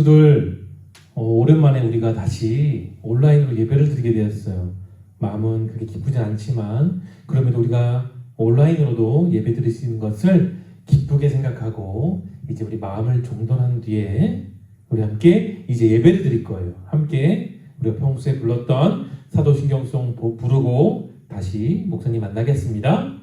친구들, 오랜만에 우리가 다시 온라인으로 예배를 드리게 되었어요. 마음은 그렇게 기쁘지 않지만 그럼에도 우리가 온라인으로도 예배 드릴 수 있는 것을 기쁘게 생각하고 이제 우리 마음을 정돈한 뒤에 우리 함께 이제 예배를 드릴 거예요. 함께 우리가 평소에 불렀던 사도신경송 부르고 다시 목사님 만나겠습니다.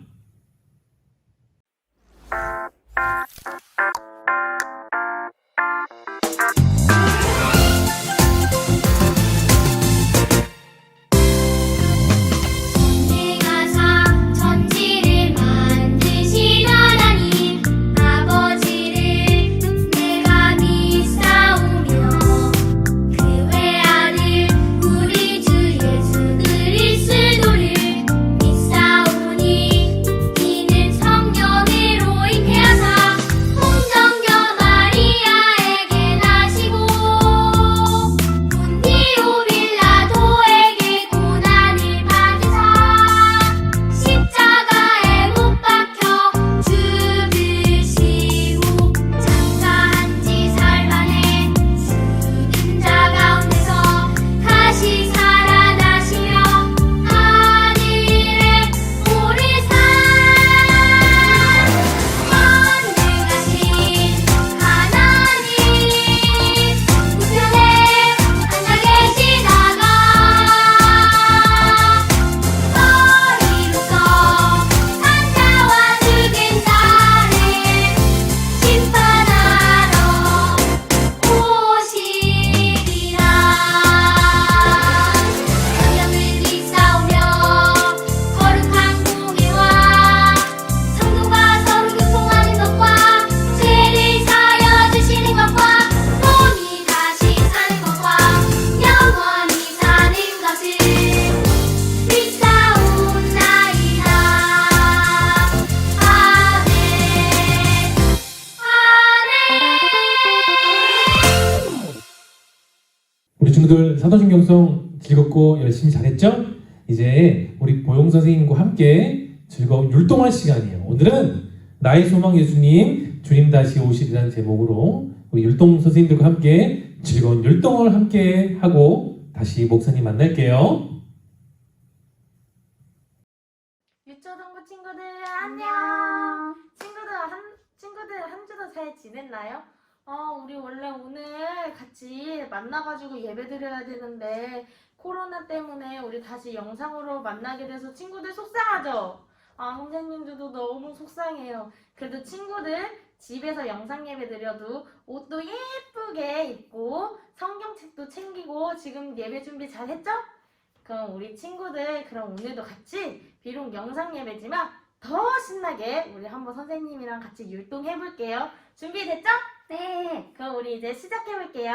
우리 친구들 사도신경송 즐겁고 열심히 잘했죠? 이제 우리 보영 선생님과 함께 즐거운 율동할 시간이에요. 오늘은 나의 소망 예수님 주님 다시 오시리라는 제목으로 우리 율동 선생님들과 함께 즐거운 율동을 함께 하고 다시 목사님 만날게요. 유초동부 친구들 안녕. 친구들 한 주도 잘 지냈나요? 우리 원래 오늘 같이 만나가지고 예배 드려야 되는데 코로나 때문에 우리 다시 영상으로 만나게 돼서 친구들 속상하죠? 선생님들도 너무 속상해요. 그래도 친구들 집에서 영상 예배 드려도 옷도 예쁘게 입고 성경책도 챙기고 지금 예배 준비 잘 했죠? 그럼 우리 친구들 그럼 오늘도 같이 비록 영상 예배지만 더 신나게 우리 한번 선생님이랑 같이 율동해 볼게요. 준비됐죠? 네. 그럼 우리 이제 시작해 볼게요.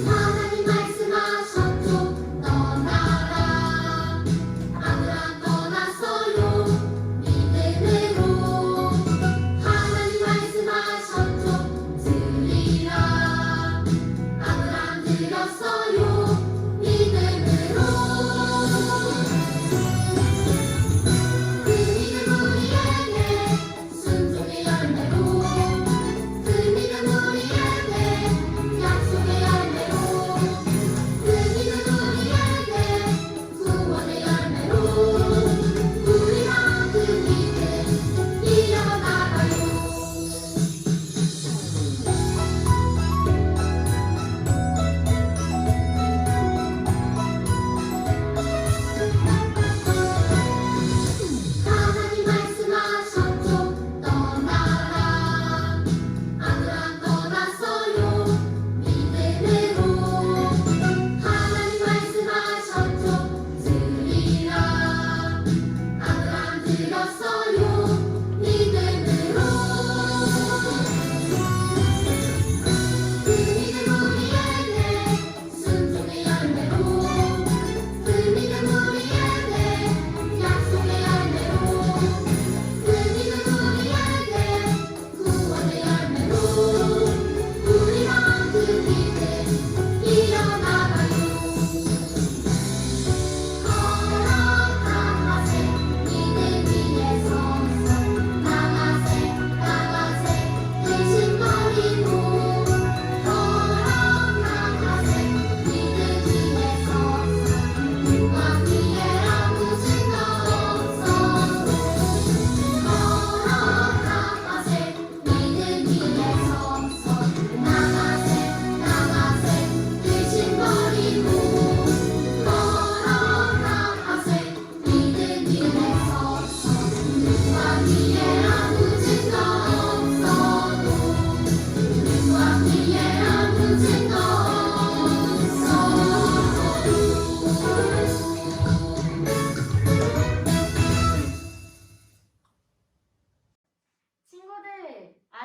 하나님 말씀하셨죠. 떠나라. 아브라함 떠났어요. 믿음으로. 하나님 말씀하셨죠. 드리라. 아브라함 드렸어요. 믿음으로.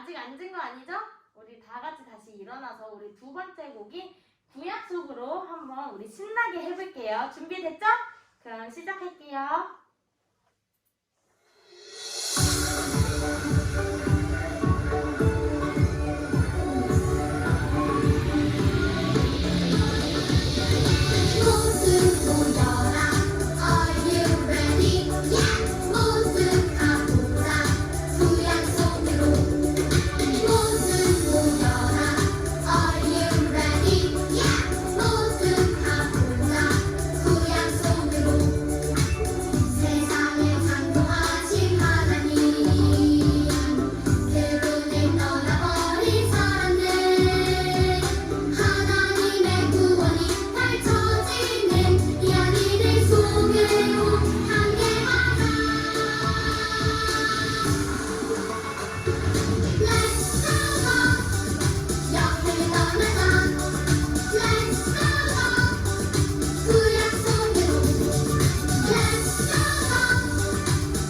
아직 앉은 거 아니죠? 우리 다 같이 다시 일어나서 우리 두 번째 곡인 구약 속으로 한번 우리 신나게 해볼게요. 준비됐죠? 그럼 시작할게요. 모두 모여라 Are you ready? Yeah! 모두 가보자 구약 속으로 모두 모여라 Are you ready? Yeah! 모두 가보자 구약 속으로 세상을 창조하신 하나님 그분을 떠나버린 사람들 하나님의 구원이 펼쳐지는 이 아이들 속으로 함께하자 Let's go 옆을 떠나자 Let's go 구약 속으로 Let's go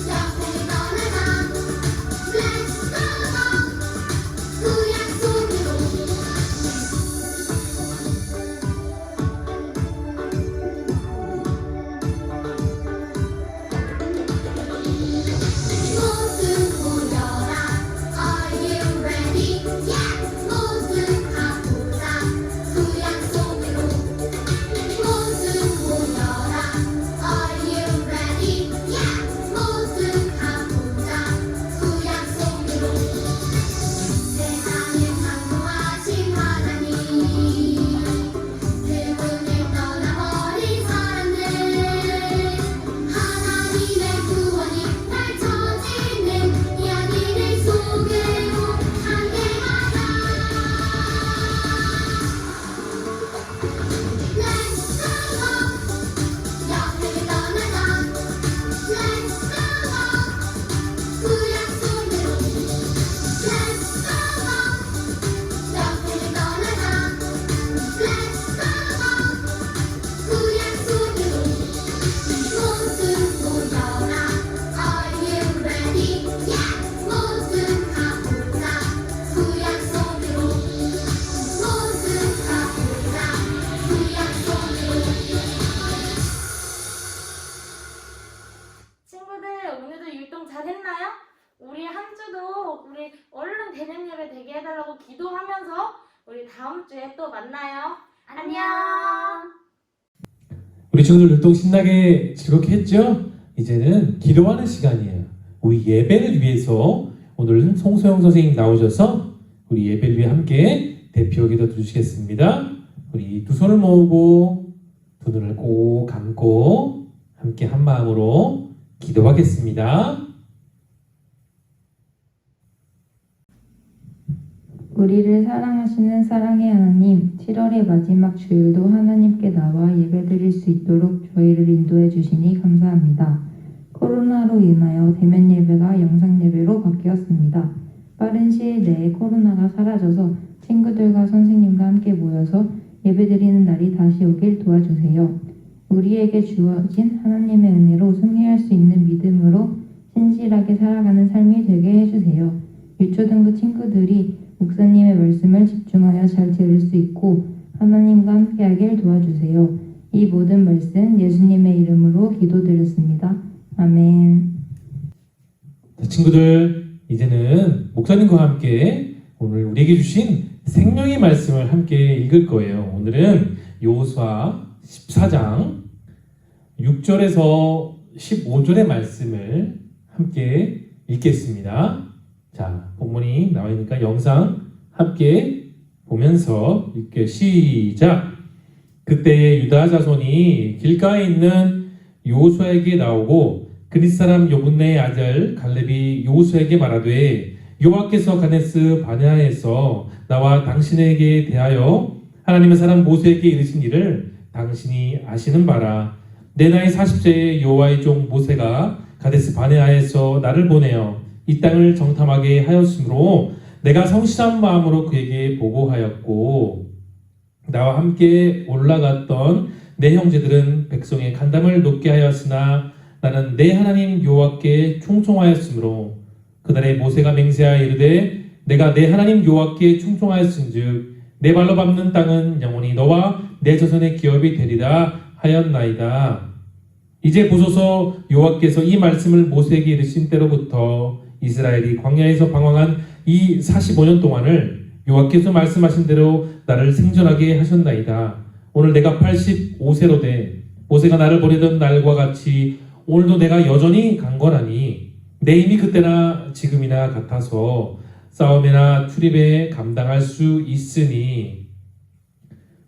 옆을 떠나자 Let's go 구약 속으로 모두 모여라 Are you ready? Yeah! 모두 가보자 구약 속으로 모두 모여라 Are you ready? Yeah! 모두 가보자 구약 속으로 세상을 창조하신 하나님 그분을 떠나버린 사람들 하나님의 구원이 펼쳐지는 이 아이들 속으로 함께하자 Let's go 옆을 떠나자 Let's go 구약 속으로 Let's go 옆을 떠나자 Let's go 구약 속으로 모두 모여라 Are you ready? Yeah! 모두 가보자 구약 속으로 모두 가보자 구약 속으로 친구들 오늘도 율동 잘했나요? 우리 한 주도 우리 얼른 대년 예배 되게 해달라고 기도하면서 우리 다음 주에 또 만나요. 안녕. 우리 친구들 율동 신나게 즐겁게 했죠? 이제는 기도하는 시간이에요. 우리 예배를 위해서 오늘은 송소영 선생님 나오셔서 우리 예배를 위해 함께 대표 기도 드리시겠습니다. 우리 두 손을 모으고 두 눈을 꼭 감고 함께 한 마음으로 기도하겠습니다. 우리를 사랑하시는 사랑의 하나님, 7월의 마지막 주일도 하나님께 나와 예배드릴 수 있도록 저희를 인도해 주시니 감사합니다. 코로나로 인하여 대면 예배가 영상 예배로 바뀌었습니다. 빠른 시일 내에 코로나가 사라져서 친구들과 선생님과 함께 모여서 예배드리는 날이 다시 오길 도와주세요. 우리에게 주어진 하나님의 은혜로 승리할 수 있는 믿음으로 신실하게 살아가는 삶이 되게 해주세요. 유초등부 친구들이 목사님의 말씀을 집중하여 잘 들을 수 있고 하나님과 함께하길 도와주세요. 이 모든 말씀 예수님의 이름으로 기도드렸습니다. 아멘. 자, 친구들 이제는 목사님과 함께 오늘 우리에게 주신 생명의 말씀을 함께 읽을 거예요. 오늘은 여호수아 14장 6절에서 15절의 말씀을 함께 읽겠습니다. 자, 본문이 나와있으니까 영상 함께 보면서 읽게 시작. 그때에 유다 자손이 길가에 있는 여호수아에게 나오고 그릿 사람 여분네의 아들 갈렙이 여호수아에게 말하되 여호와께서 가데스 바네아에서 나와 당신에게 대하여 하나님의 사람 모세에게 이르신 일을 당신이 아시는 바라. 내 나이 40세에 여호와의 종 모세가 가데스 바네아에서 나를 보내어 이 땅을 정탐하게 하였으므로 내가 성실한 마음으로 그에게 보고하였고 나와 함께 올라갔던 내 형제들은 백성의 간담을 높게 하였으나 나는 내 하나님 여호와께 충성하였으므로 그날에 모세가 맹세하여 이르되 내가 내 하나님 여호와께 충성하였은즉 내 발로 밟는 땅은 영원히 너와 내 자손의 기업이 되리라 하였나이다. 이제 보소서 여호와께서 이 말씀을 모세에게 이르신 때로부터 이스라엘이 광야에서 방황한 이 45년 동안을 여호와께서 말씀하신 대로 나를 생존하게 하셨나이다. 오늘 내가 85세로 돼 모세가 나를 보내던 날과 같이 오늘도 내가 여전히 강건하니 내 힘이 그때나 지금이나 같아서 싸움이나 출입에 감당할 수 있으니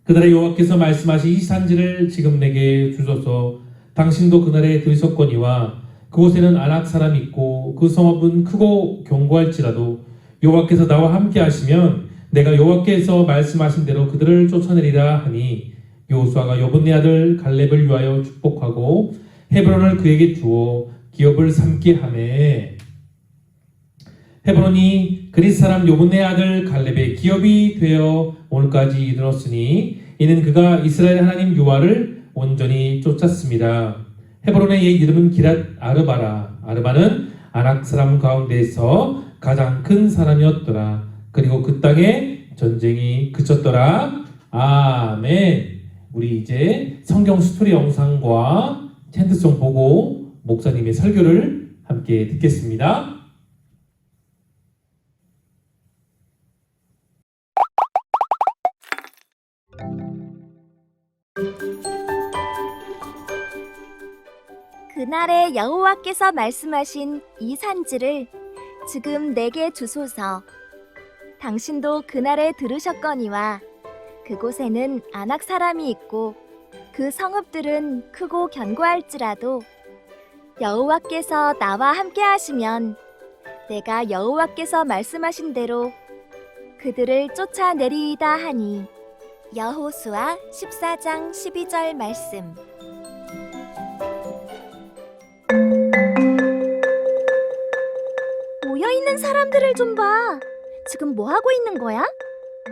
그날에 여호와께서 말씀하신 이 산지를 지금 내게 주소서. 당신도 그날에 들으셨거니와 그곳에는 아낙 사람이 있고 그 성읍은 크고 견고할지라도 여호와께서 나와 함께 하시면 내가 여호와께서 말씀하신 대로 그들을 쫓아내리라 하니 여호수아가 여분네 아들 갈렙을 위하여 축복하고 헤브론을 그에게 주어 기업을 삼게 하매 헤브론이 그릿 사람 여분네 아들 갈렙의 기업이 되어 오늘까지 이르렀으니 이는 그가 이스라엘 하나님 여호와를 온전히 쫓았습니다. 헤브론의 옛 이름은 기랏 아르바라. 아르바는 아낙 사람 가운데에서 가장 큰 사람이었더라. 그리고 그 땅에 전쟁이 그쳤더라. 아멘. 우리 이제 성경 스토리 영상과 챈트송 보고 목사님의 설교를 함께 듣겠습니다. 그날에 여호와께서 말씀하신 이 산지를 지금 내게 주소서. 당신도 그날에 들으셨거니와 그곳에는 아낙 사람이 있고 그 성읍들은 크고 견고할지라도 여호와께서 나와 함께 하시면 내가 여호와께서 말씀하신 대로 그들을 쫓아내리이다 하니. 여호수아 14장 12절 말씀. 모여있는 사람들을 좀 봐. 지금 뭐 하고 있는 거야?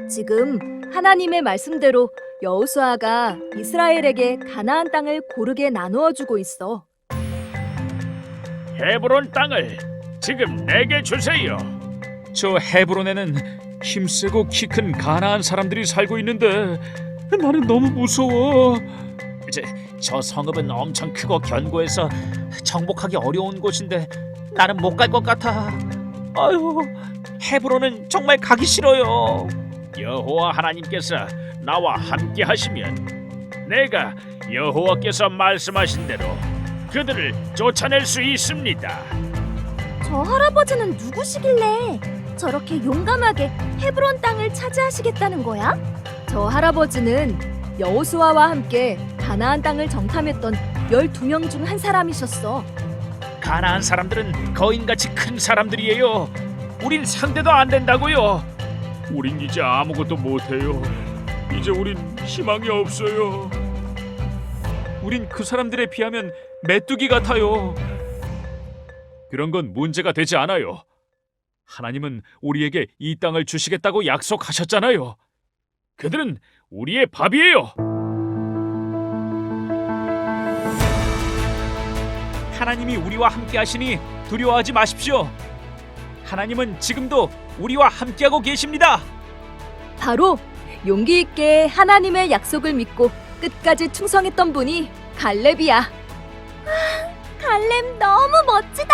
지금 하나님의 말씀대로 여호수아가 이스라엘에게 가나안 땅을 고르게 나누어 주고 있어. 헤브론 땅을 지금 내게 주세요. 저 헤브론에는 힘세고 키 큰 가나안 사람들이 살고 있는데 나는 너무 무서워. 이제 저 성읍은 엄청 크고 견고해서 정복하기 어려운 곳인데 나는 못 갈 것 같아. 아유, 헤브론은 정말 가기 싫어요. 여호와 하나님께서 나와 함께 하시면 내가 여호와께서 말씀하신 대로 그들을 쫓아낼 수 있습니다. 저 할아버지는 누구시길래 저렇게 용감하게 헤브론 땅을 차지하시겠다는 거야? 저 할아버지는 여호수아와 함께 가나안 땅을 정탐했던 12명 중 한 사람이셨어. 가나안 사람들은 거인같이 큰 사람들이에요. 우린 상대도 안 된다고요. 우린 이제 아무것도 못해요. 이제 우린 희망이 없어요. 우린 그 사람들에 비하면 메뚜기 같아요. 그런 건 문제가 되지 않아요. 하나님은 우리에게 이 땅을 주시겠다고 약속하셨잖아요. 그들은 우리의 밥이에요. 하나님이 우리와 함께 하시니 두려워하지 마십시오. 하나님은 지금도 우리와 함께하고 계십니다. 바로 용기 있게 하나님의 약속을 믿고 끝까지 충성했던 분이 갈렙이야. 갈렙 너무 멋지다.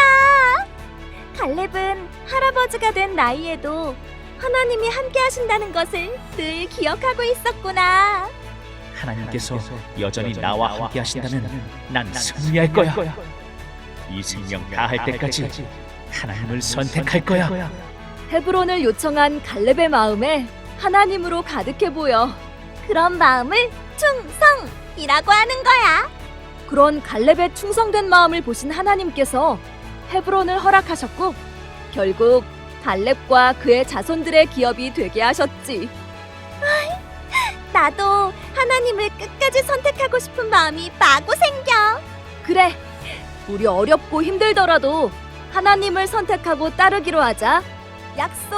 갈렙은 할아버지가 된 나이에도 하나님이 함께 하신다는 것을 늘 기억하고 있었구나. 하나님께서 여전히 나와 함께 하신다면 난 승리할 거야. 이 생명 다할 때까지 하나님을 선택할 거야. 헤브론을 요청한 갈렙의 마음에 하나님으로 가득해 보여. 그런 마음을 충성이라고 하는 거야. 그런 갈렙의 충성된 마음을 보신 하나님께서 헤브론을 허락하셨고 결국 갈렙과 그의 자손들의 기업이 되게 하셨지. 나도 하나님을 끝까지 선택하고 싶은 마음이 마구 생겨. 그래, 우리 어렵고 힘들더라도 하나님을 선택하고 따르기로 하자. 약속!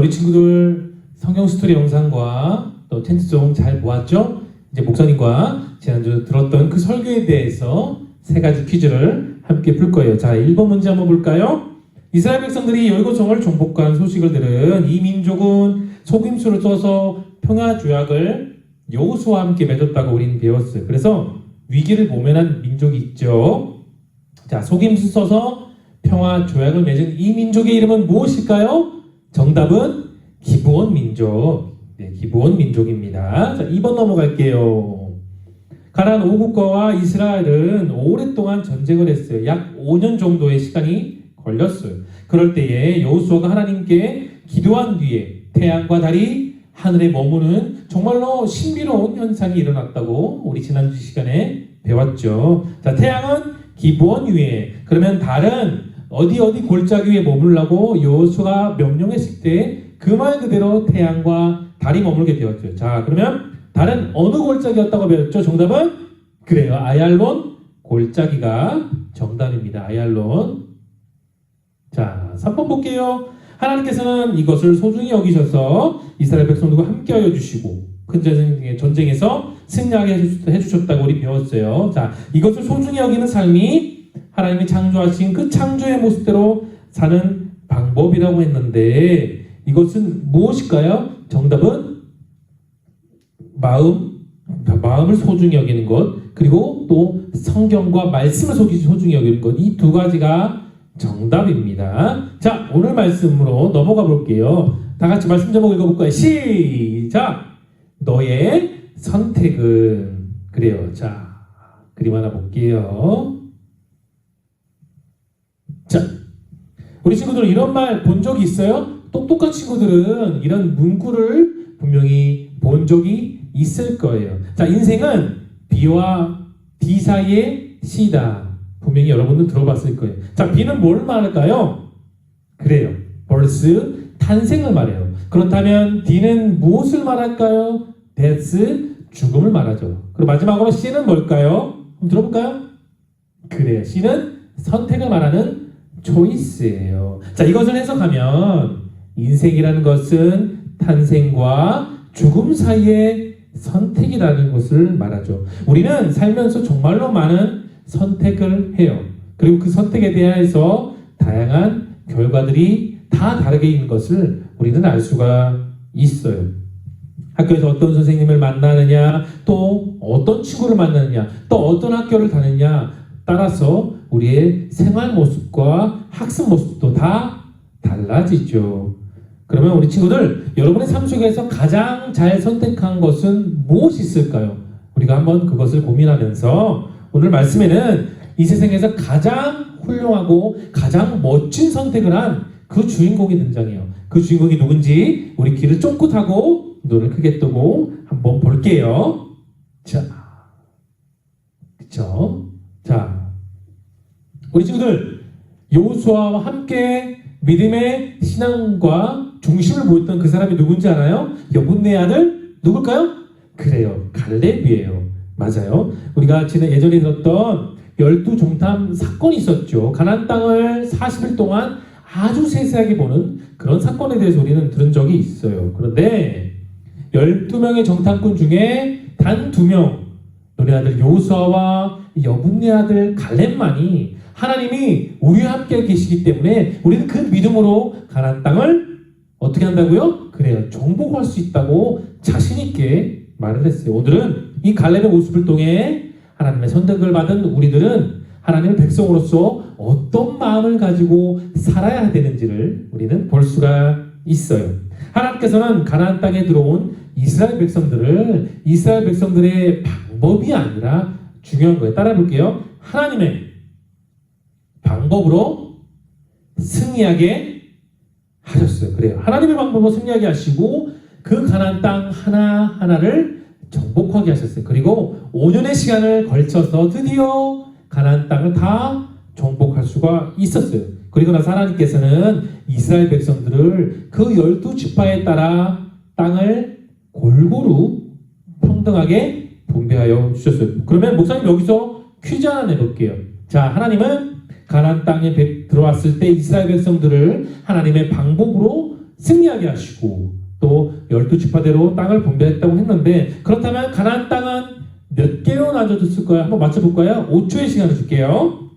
우리 친구들 성경 스토리 영상과 또 텐트송 잘 보았죠? 이제 목사님과 지난주 들었던 그 설교에 대해서 세 가지 퀴즈를 함께 풀 거예요. 자, 1번 문제 한번 볼까요? 이스라엘 백성들이 여리고성을 정복한 소식을 들은 이 민족은 속임수를 써서 평화 조약을 여호수아와 함께 맺었다고 우리는 배웠어요. 그래서 위기를 모면한 민족이 있죠. 자, 속임수 써서 평화 조약을 맺은 이 민족의 이름은 무엇일까요? 정답은 기브온 민족. 네, 기브온 민족입니다. 자, 2번 넘어갈게요. 가나안 5국가와 이스라엘은 오랫동안 전쟁을 했어요. 약 5년 정도의 시간이 걸렸어요. 그럴 때에 여호수아가 하나님께 기도한 뒤에 태양과 달이 하늘에 머무는 정말로 신비로운 현상이 일어났다고 우리 지난주 시간에 배웠죠. 자, 태양은 기브온 위에, 그러면 달은 어디 골짜기 위에 머물라고 여호수아가 명령했을 때 그 말 그대로 태양과 달이 머물게 되었죠. 자, 그러면 달은 어느 골짜기였다고 배웠죠? 정답은 그래요. 아얄론 골짜기가 정답입니다. 아얄론. 자, 3번 볼게요. 하나님께서는 이것을 소중히 여기셔서 이스라엘 백성들과 함께하여 주시고 큰 전쟁에서 승리하게 해주셨다고 우리 배웠어요. 자, 이것을 소중히 여기는 삶이 하나님이 창조하신 그 창조의 모습대로 사는 방법이라고 했는데 이것은 무엇일까요? 정답은 마음을 소중히 여기는 것, 그리고 또 성경과 말씀을 소중히 여기는 것, 이 두 가지가 정답입니다. 자, 오늘 말씀으로 넘어가 볼게요. 다 같이 말씀 제목 읽어볼까요? 시작! 너의 선택은, 그래요. 자, 그림 하나 볼게요. 자, 우리 친구들 이런 말 본 적이 있어요? 똑똑한 친구들은 이런 문구를 분명히 본 적이 있을 거예요. 자, 인생은 B와 D 사이의 C다. 분명히 여러분들 들어봤을 거예요. 자, B는 뭘 말할까요? 그래요. birth, 탄생을 말해요. 그렇다면 D는 무엇을 말할까요? death, 죽음을 말하죠. 그리고 마지막으로 C는 뭘까요? 한번 들어볼까요? 그래요. C는 선택을 말하는 choice예요. 자, 이것을 해석하면 인생이라는 것은 탄생과 죽음 사이의 선택이라는 것을 말하죠. 우리는 살면서 정말로 많은 선택을 해요. 그리고 그 선택에 대해서 다양한 결과들이 다 다르게 있는 것을 우리는 알 수가 있어요. 학교에서 어떤 선생님을 만나느냐, 또 어떤 친구를 만나느냐, 또 어떤 학교를 다니느냐 따라서 우리의 생활 모습과 학습 모습도 다 달라지죠. 그러면 우리 친구들, 여러분의 삶 속에서 가장 잘 선택한 것은 무엇이 있을까요? 우리가 한번 그것을 고민하면서 오늘 말씀에는 이 세상에서 가장 훌륭하고 가장 멋진 선택을 한 그 주인공이 등장해요. 그 주인공이 누군지 우리 귀를 쫑긋 하고 눈을 크게 뜨고 한번 볼게요. 자, 그쵸? 자, 우리 친구들, 여호수아와 함께 믿음의 신앙과 중심을 보였던 그 사람이 누군지 알아요? 여분네 아들 누굴까요? 그래요, 갈렙이에요. 맞아요. 우리가 예전에 들었던 12종탐 사건이 있었죠. 가나안 땅을 40일 동안 아주 세세하게 보는 그런 사건에 대해서 우리는 들은 적이 있어요. 그런데 12명의 정탐꾼 중에 단 2명, 너네 아들 여호수아와 여분네 아들 갈렙만이 하나님이 우리와 함께 계시기 때문에 우리는 그 믿음으로 가나안 땅을 어떻게 한다고요? 그래요, 정복할 수 있다고 자신 있게 말을 했어요. 오늘은 이 갈렙의 모습을 통해 하나님의 선택을 받은 우리들은 하나님의 백성으로서 어떤 마음을 가지고 살아야 되는지를 우리는 볼 수가 있어요. 하나님께서는 가나안 땅에 들어온 이스라엘 백성들의 방법이 아니라 중요한 거예요. 따라해 볼게요. 하나님의 방법으로 승리하게 하셨어요. 그래요. 하나님의 방법으로 승리하게 하시고 그 가나안 땅 하나하나를 정복하게 하셨어요. 그리고 5년의 시간을 걸쳐서 드디어 가나안 땅을 다 정복할 수가 있었어요. 그리고 나서 하나님께서는 이스라엘 백성들을 그 12지파에 따라 땅을 골고루 평등하게 분배하여 주셨어요. 그러면 목사님 여기서 퀴즈 하나 내볼게요. 자, 하나님은 가나안 땅에 들어왔을 때 이스라엘 백성들을 하나님의 방법으로 승리하게 하시고 또 12지파대로 땅을 분배했다고 했는데 그렇다면 가나안 땅은 몇 개로 나눠졌을까요? 한번 맞춰볼까요? 5초의 시간을 줄게요.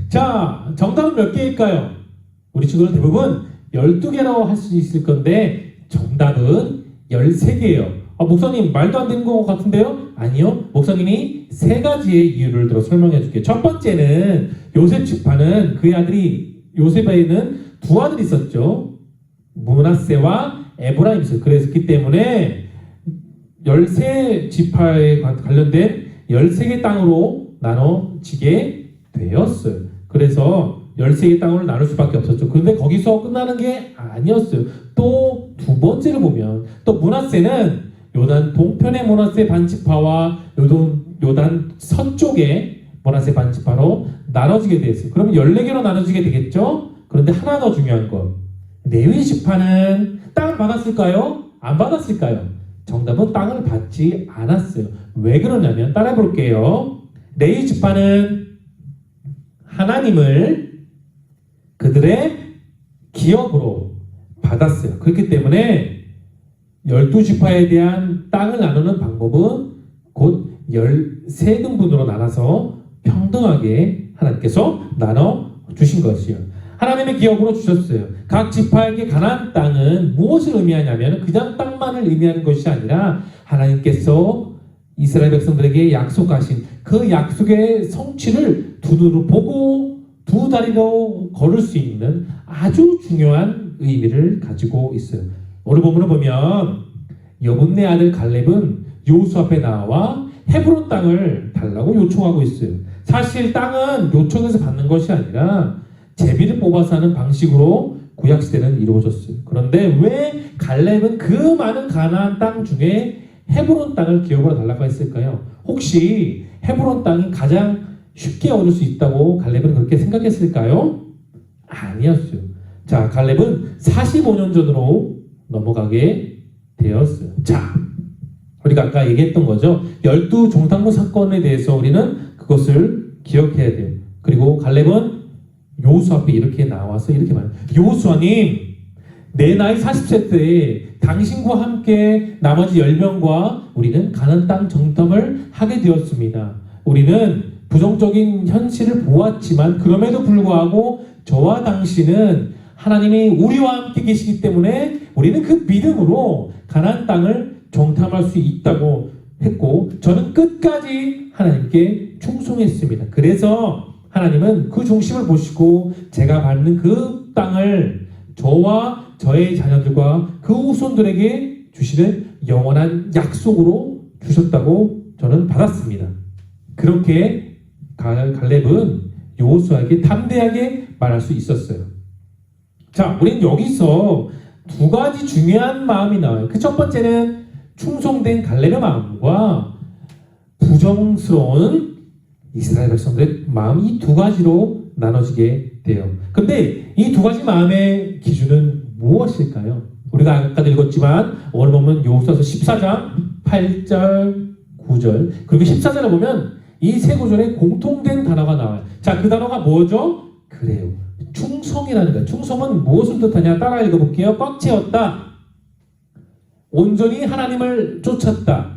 자, 정답은 몇 개일까요? 우리 친구들 대부분 12개라고 할 수 있을 건데 정답은 13개예요. 목사님 말도 안 되는 것 같은데요? 아니요. 목사님이 3가지의 이유를 들어 설명해 줄게요. 첫 번째는 요셉 지파는 그의 아들이 요셉에는 2아들이 있었죠. 므낫세와 에브라임이 있어요. 그랬기 때문에 13지파에 관련된 13개 땅으로 나눠지게 되었어요. 그래서 13개 땅으로 나눌 수밖에 없었죠. 그런데 거기서 끝나는 게 아니었어요. 또 두 번째를 보면 또 므낫세는 요단 동편의 므낫세 반지파와 요단 서쪽의 므낫세 반지파로 나눠지게 됐어요. 그러면 14개로 나눠지게 되겠죠? 그런데 하나 더 중요한 것. 레위 지파는 땅을 받았을까요? 안 받았을까요? 정답은 땅을 받지 않았어요. 왜 그러냐면 따라해 볼게요. 레위 지파는 하나님을 그들의 기업으로 받았어요. 그렇기 때문에 12지파에 대한 땅을 나누는 방법은 곧 13등분으로 나눠서 평등하게 하나님께서 나눠주신 것이요. 하나님의 기업으로 주셨어요. 각 지파에게 가나안 땅은 무엇을 의미하냐면 그냥 땅만을 의미하는 것이 아니라 하나님께서 이스라엘 백성들에게 약속하신 그 약속의 성취를 두 눈으로 보고 두 다리로 걸을 수 있는 아주 중요한 의미를 가지고 있어요. 오늘 본문을 보면 여분네 아들 갈렙은 여호수 앞에 나와 헤브론 땅을 달라고 요청하고 있어요. 사실 땅은 요청해서 받는 것이 아니라 제비를 뽑아서 하는 방식으로 구약시대는 이루어졌어요. 그런데 왜 갈렙은 그 많은 가나안 땅 중에 헤브론 땅을 기업으로 달라고 했을까요? 혹시 헤브론 땅이 가장 쉽게 얻을 수 있다고 갈렙은 그렇게 생각했을까요? 아니었어요. 자, 갈렙은 45년 전으로 넘어가게 되었어요. 자, 우리가 아까 얘기했던 거죠. 12종탕무 사건에 대해서 우리는 그것을 기억해야 돼요. 그리고 갈렙은 여호수 앞에 이렇게 나와서 이렇게 말해요. 여호수아님, 내 나이 40세 때에 당신과 함께 나머지 10명과 우리는 가나안 땅 정탐을 하게 되었습니다. 우리는 부정적인 현실을 보았지만 그럼에도 불구하고 저와 당신은 하나님이 우리와 함께 계시기 때문에 우리는 그 믿음으로 가나안 땅을 정탐할 수 있다고 했고 저는 끝까지 하나님께 충성했습니다. 그래서 하나님은 그 중심을 보시고 제가 받는 그 땅을 저와 저의 자녀들과 그 후손들에게 주시는 영원한 약속으로 주셨다고 저는 받았습니다. 그렇게 갈렙은 여호수아에게 담대하게 말할 수 있었어요. 자, 우리는 여기서 두 가지 중요한 마음이 나와요. 그 첫 번째는 충성된 갈렙의 마음과 부정스러운 이스라엘 백성들의 마음, 이 두 가지로 나눠지게 돼요. 근데 이 두 가지 마음의 기준은 무엇일까요? 우리가 아까도 읽었지만 오늘 보면 여호수아서 14장 8절 9절 그리고 14절에 보면 이 세 구절에 공통된 단어가 나와요. 자, 그 단어가 뭐죠? 그래요. 충성이라는 거예요. 충성은 무엇을 뜻하냐? 따라 읽어볼게요. 꽉 채웠다. 온전히 하나님을 쫓았다.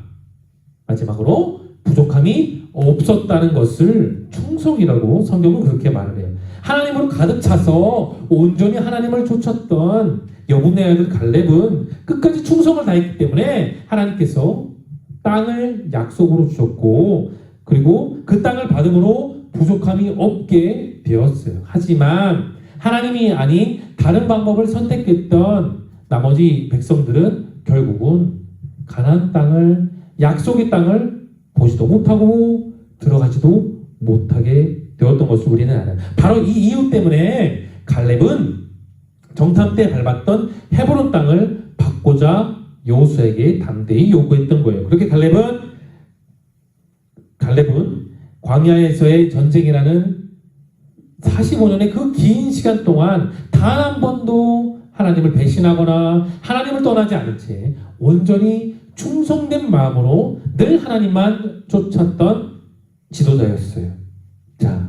마지막으로 부족함이 없었다는 것을 충성이라고 성경은 그렇게 말을 해요. 하나님으로 가득 차서 온전히 하나님을 쫓았던 여분네 아들 갈렙은 끝까지 충성을 다했기 때문에 하나님께서 땅을 약속으로 주셨고 그리고 그 땅을 받음으로 부족함이 없게 되었어요. 하지만 하나님이 아닌 다른 방법을 선택했던 나머지 백성들은 결국은 가나안 땅을 약속의 땅을 보지도 못하고 들어가지도 못하게 되었던 것을 우리는 알아요. 바로 이 이유 때문에 갈렙은 정탐 때 밟았던 헤브론 땅을 받고자 여호수아에게 담대히 요구했던 거예요. 그렇게 갈렙은 광야에서의 전쟁이라는 45년의 그 긴 시간 동안 단 한 번도 하나님을 배신하거나 하나님을 떠나지 않은 채 온전히 충성된 마음으로 늘 하나님만 쫓았던 지도자였어요. 자,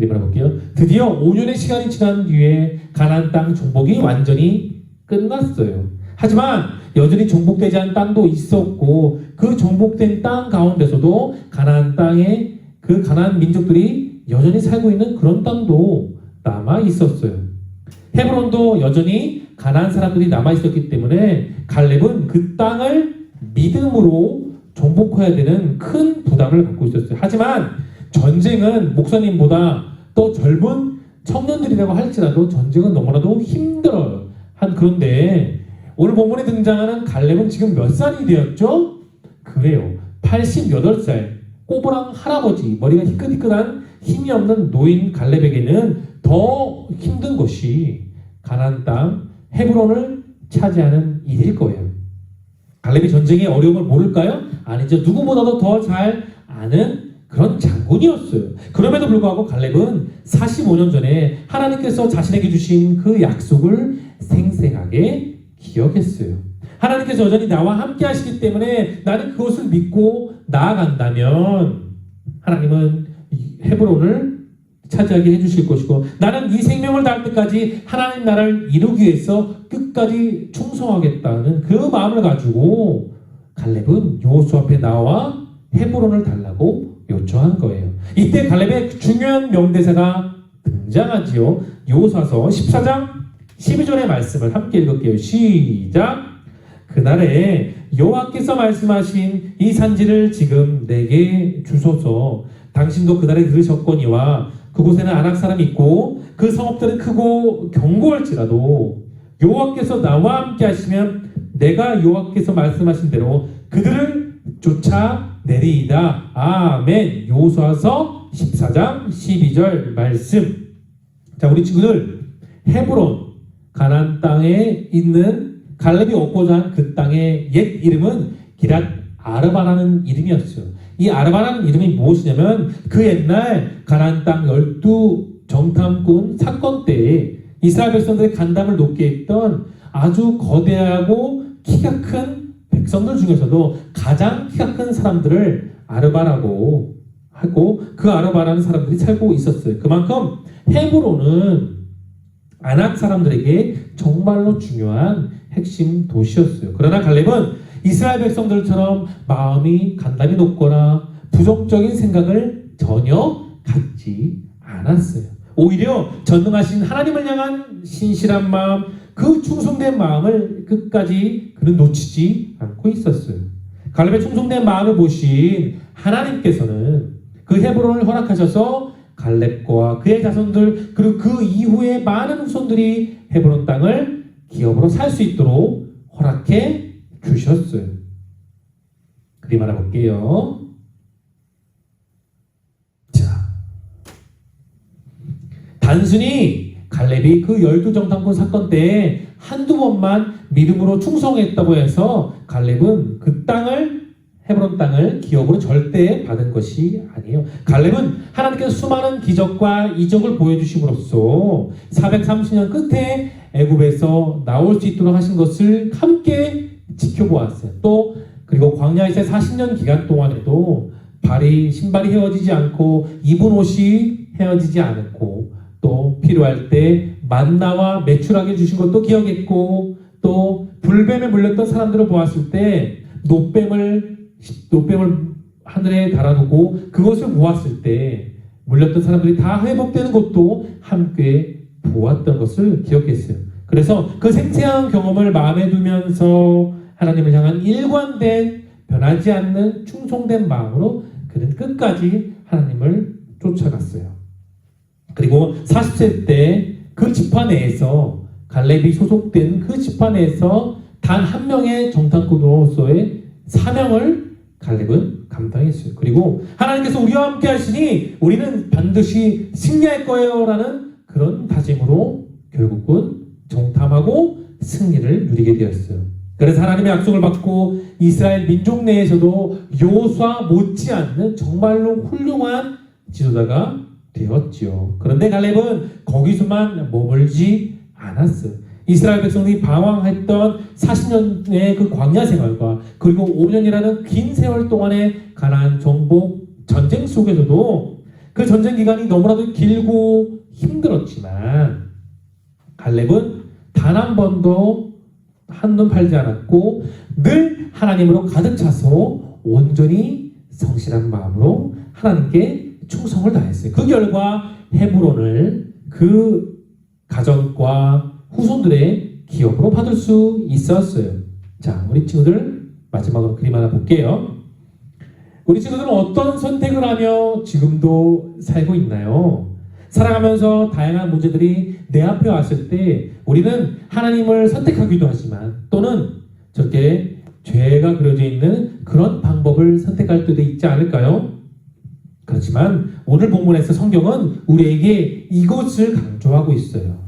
그림 하나 볼게요. 드디어 5년의 시간이 지난 뒤에 가나안 땅 정복이 완전히 끝났어요. 하지만 여전히 정복되지 않은 땅도 있었고 그 정복된 땅 가운데서도 가나안 땅에 그 가나안 민족들이 여전히 살고 있는 그런 땅도 남아 있었어요. 헤브론도 여전히 가나안 사람들이 남아 있었기 때문에 갈렙은 그 땅을 믿음으로 정복해야 되는 큰 부담을 갖고 있었어요. 하지만 전쟁은 목사님보다 더 젊은 청년들이라고 할지라도 전쟁은 너무나도 힘들어요. 그런데 오늘 본문에 등장하는 갈렙은 지금 몇 살이 되었죠? 그래요. 88살. 꼬부랑 할아버지, 머리가 희끗희끗한 힘이 없는 노인 갈렙에게는 더 힘든 것이 가나안 땅 헤브론을 차지하는 일일 거예요. 갈렙이 전쟁의 어려움을 모를까요? 아니죠. 누구보다도 더 잘 아는 그런 장군이었어요. 그럼에도 불구하고 갈렙은 45년 전에 하나님께서 자신에게 주신 그 약속을 생생하게 기억했어요. 하나님께서 여전히 나와 함께 하시기 때문에 나는 그것을 믿고 나아간다면 하나님은 헤브론을 차지하게 해주실 것이고 나는 이 생명을 다할 때까지 하나님 나라를 이루기 위해서 끝까지 충성하겠다는 그 마음을 가지고 갈렙은 여호수아 앞에 나와 헤브론을 달라고 요청한 거예요. 이때 갈렙의 중요한 명대사가 등장하지요. 여호수아서 14장 12절의 말씀을 함께 읽을게요. 시작. 그날에 여호와께서 말씀하신 이 산지를 지금 내게 주소서. 당신도 그날에 들으셨거니와 그곳에는 아낙 사람이 있고 그 성읍들은 크고 견고할지라도 여호와께서 나와 함께 하시면 내가 여호와께서 말씀하신 대로 그들을 쫓아내리이다. 아멘. 여호수아서 14장 12절 말씀. 자, 우리 친구들, 헤브론 가나안 땅에 있는 갈렙이 얻고자 한 그 땅의 옛 이름은 기랏 아르바라는 이름이었어요. 이 아르바라는 이름이 무엇이냐면 그 옛날 가나안 땅 12정탐꾼 사건 때에 이스라엘 백성들의 간담을 높게 했던 아주 거대하고 키가 큰 백성들 중에서도 가장 키가 큰 사람들을 아르바라고 하고 그 아르바라는 사람들이 살고 있었어요. 그만큼 헤브론은 아낙 사람들에게 정말로 중요한 핵심 도시였어요. 그러나 갈렙은 이스라엘 백성들처럼 마음이 간담이 높거나 부정적인 생각을 전혀 갖지 않았어요. 오히려 전능하신 하나님을 향한 신실한 마음, 그 충성된 마음을 끝까지 그는 놓치지 않고 있었어요. 갈렙의 충성된 마음을 보신 하나님께서는 그 헤브론을 허락하셔서 갈렙과 그의 자손들 그리고 그 이후에 많은 후손들이 헤브론 땅을 기업으로 살 수 있도록 허락해 주셨어요. 그림 하나 볼게요. 자, 단순히 갈렙이 그 12정탐꾼 사건 때 한두 번만 믿음으로 충성했다고 해서 갈렙은 그 땅을 헤브론 땅을 기업으로 절대 받은 것이 아니에요. 갈렙은 하나님께서 수많은 기적과 이적을 보여주심으로써 430년 끝에 애굽에서 나올 수 있도록 하신 것을 함께 지켜보았어요. 또 그리고 광야에서 40년 기간 동안에도 신발이 헤어지지 않고 입은 옷이 헤어지지 않고 또 필요할 때 만나와 매출하게 주신 것도 기억했고 또 불뱀에 물렸던 사람들을 보았을 때 노뱀을 하늘에 달아두고 그것을 모았을 때 물렸던 사람들이 다 회복되는 것도 함께 보았던 것을 기억했어요. 그래서 그 생생한 경험을 마음에 두면서 하나님을 향한 일관된 변하지 않는 충성된 마음으로 그는 끝까지 하나님을 쫓아갔어요. 그리고 40세 때 그 지파 내에서 갈렙이 소속된 그 지파 내에서 단 한 명의 정탐꾼으로서의 사명을 갈렙은 감당했어요. 그리고 하나님께서 우리와 함께 하시니 우리는 반드시 승리할 거예요 라는 그런 다짐으로 결국은 정탐하고 승리를 누리게 되었어요. 그래서 하나님의 약속을 받고 이스라엘 민족 내에서도 여호수아 못지않는 정말로 훌륭한 지도자가 되었지요. 그런데 갈렙은 거기서만 머물지 않았어요. 이스라엘 백성들이 방황했던 40년의 그 광야 생활과 그리고 5년이라는 긴 세월 동안의 가나안 정복 전쟁 속에서도 그 전쟁 기간이 너무나도 길고 힘들었지만 갈렙은 단 한 번도 한눈 팔지 않았고 늘 하나님으로 가득 차서 온전히 성실한 마음으로 하나님께 충성을 다했어요. 그 결과 헤브론을 그 가정과 후손들의 기업으로 받을 수 있었어요. 자, 우리 친구들 마지막으로 그림 하나 볼게요. 우리 친구들은 어떤 선택을 하며 지금도 살고 있나요? 살아가면서 다양한 문제들이 내 앞에 왔을 때 우리는 하나님을 선택하기도 하지만 또는 저렇게 죄가 그려져 있는 그런 방법을 선택할 때도 있지 않을까요? 그렇지만 오늘 본문에서 성경은 우리에게 이것을 강조하고 있어요.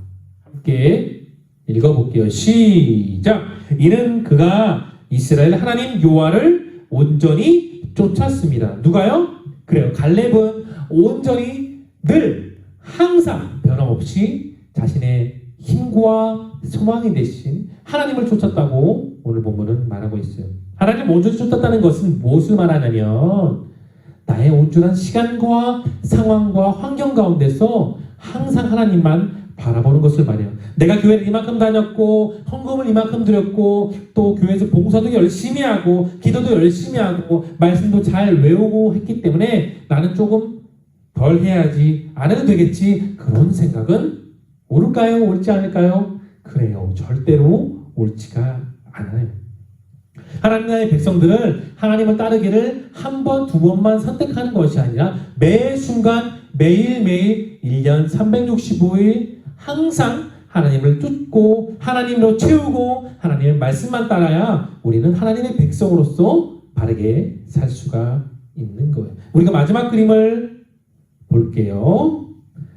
함께 읽어볼게요. 시작! 이는 그가 이스라엘 하나님 여호와를 온전히 쫓았습니다. 누가요? 그래요. 갈렙은 온전히 늘 항상 변함없이 자신의 힘과 소망이 되신 하나님을 쫓았다고 오늘 본문은 말하고 있어요. 하나님 온전히 쫓았다는 것은 무엇을 말하냐면 나의 온전한 시간과 상황과 환경 가운데서 항상 하나님만 바라보는 것을 말해요. 내가 교회를 이만큼 다녔고 헌금을 이만큼 드렸고 또 교회에서 봉사도 열심히 하고 기도도 열심히 하고 말씀도 잘 외우고 했기 때문에 나는 조금 덜 해야지 안 해도 되겠지 그런 생각은 옳을까요? 옳지 않을까요? 그래요. 절대로 옳지가 않아요. 하나님 나라의 백성들을 하나님을 따르기를 한 번, 두 번만 선택하는 것이 아니라 매 순간 매일매일 1년 365일 항상 하나님을 쫓고 하나님으로 채우고 하나님의 말씀만 따라야 우리는 하나님의 백성으로서 바르게 살 수가 있는 거예요. 우리가 마지막 그림을 볼게요.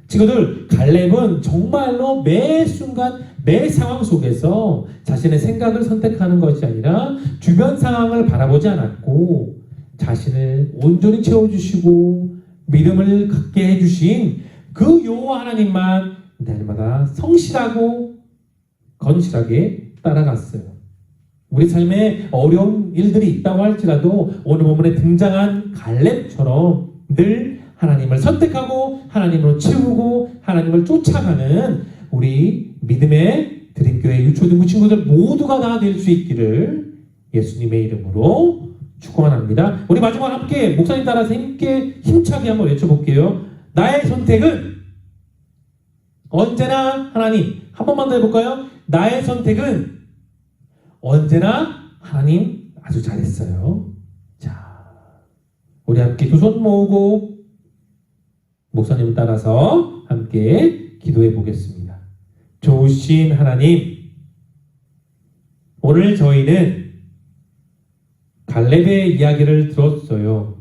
친구들, 갈렙은 정말로 매 순간 매 상황 속에서 자신의 생각을 선택하는 것이 아니라 주변 상황을 바라보지 않았고 자신을 온전히 채워주시고 믿음을 갖게 해주신 그 여호와 하나님만 날마다 성실하고 건실하게 따라갔어요. 우리 삶에 어려운 일들이 있다고 할지라도 오늘 본문에 등장한 갈렙처럼 늘 하나님을 선택하고 하나님으로 채우고 하나님을 쫓아가는 우리 믿음의 드림교회 유초등부 친구들 모두가 다 될 수 있기를 예수님의 이름으로 축원합니다. 우리 마지막 함께 목사님 따라서 힘차게 한번 외쳐볼게요. 나의 선택은 언제나 하나님. 한 번만 더 해볼까요? 나의 선택은 언제나 하나님. 아주 잘했어요. 자, 우리 함께 두 손 모으고 목사님 따라서 함께 기도해 보겠습니다. 좋으신 하나님, 오늘 저희는 갈렙의 이야기를 들었어요.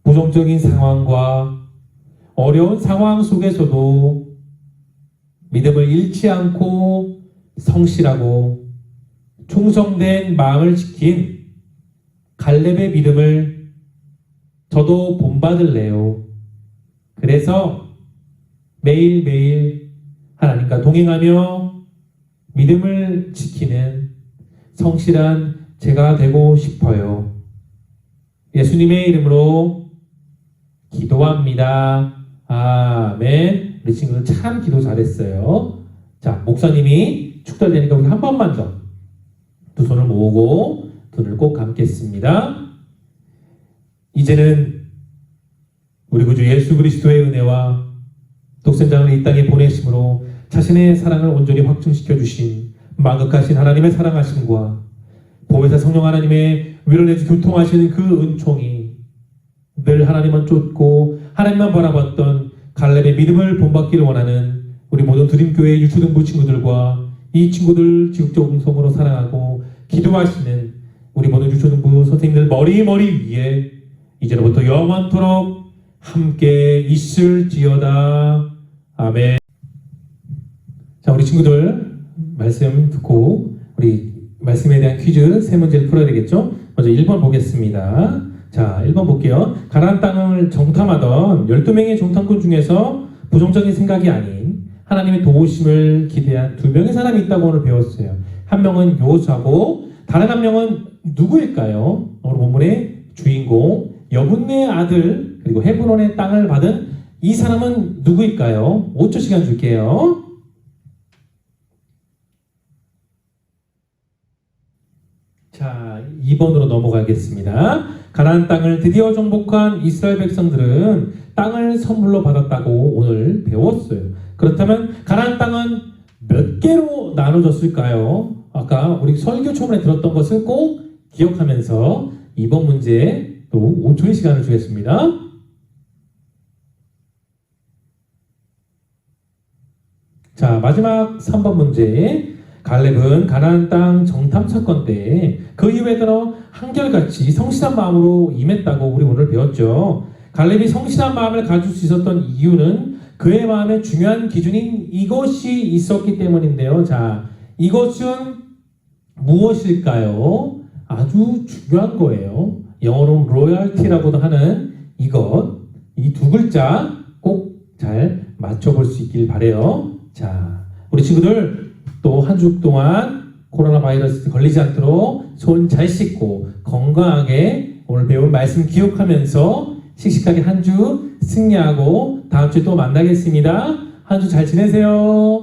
부정적인 상황과 어려운 상황 속에서도 믿음을 잃지 않고 성실하고 충성된 마음을 지킨 갈렙의 믿음을 저도 본받을래요. 그래서 매일매일 하나님과 동행하며 믿음을 지키는 성실한 제가 되고 싶어요. 예수님의 이름으로 기도합니다. 아멘. 우리 친구들 참 기도 잘했어요. 자, 목사님이 축도되니까 우리 한 번만 더 두 손을 모으고 눈을 꼭 감겠습니다. 이제는 우리 구주 예수 그리스도의 은혜와 독생자를 이 땅에 보내심으로 자신의 사랑을 온전히 확증시켜 주신 만극하신 하나님의 사랑하심과 보혜사 성령 하나님의 위로내주 교통하시는 그 은총이 늘 하나님만 쫓고 하나님만 바라봤던 갈렙의 믿음을 본받기를 원하는 우리 모든 드림교회 유초등부 친구들과 이 친구들 지극정성으로 사랑하고 기도하시는 우리 모든 유초등부 선생님들 머리 위에 이제로부터 영원토록 함께 있을지어다. 아멘. 자, 우리 친구들 말씀 듣고 우리 말씀에 대한 퀴즈 세 문제를 풀어야 되겠죠? 먼저 1번 보겠습니다. 자, 1번 볼게요. 가나안 땅을 정탐하던 12명의 정탐꾼 중에서 부정적인 생각이 아닌 하나님의 도우심을 기대한 2명의 사람이 있다고 오늘 배웠어요. 한 명은 요수아고 다른 한 명은 누구일까요? 오늘 본문의 주인공 여분네 아들 그리고 헤브론의 땅을 받은 이 사람은 누구일까요? 5초 시간 줄게요. 자, 2번으로 넘어가겠습니다. 가나안 땅을 드디어 정복한 이스라엘 백성들은 땅을 선물로 받았다고 오늘 배웠어요. 그렇다면 가나안 땅은 몇 개로 나눠졌을까요? 아까 우리 설교 초반에 들었던 것을 꼭 기억하면서 이번 문제 또 5초의 시간을 주겠습니다. 자, 마지막 3번 문제. 갈렙은 가나안 땅 정탐 사건 때 그 이후에 들어 한결같이 성실한 마음으로 임했다고 우리 오늘 배웠죠. 갈렙이 성실한 마음을 가질 수 있었던 이유는 그의 마음에 중요한 기준인 이것이 있었기 때문인데요. 자, 이것은 무엇일까요? 아주 중요한 거예요. 영어로 로열티라고도 하는 이것, 이 두 글자 꼭 잘 맞춰볼 수 있길 바래요. 자, 우리 친구들 또 한 주 동안 코로나 바이러스 걸리지 않도록 손 잘 씻고 건강하게 오늘 배운 말씀 기억하면서 씩씩하게 한 주 승리하고 다음 주에 또 만나겠습니다. 한 주 잘 지내세요.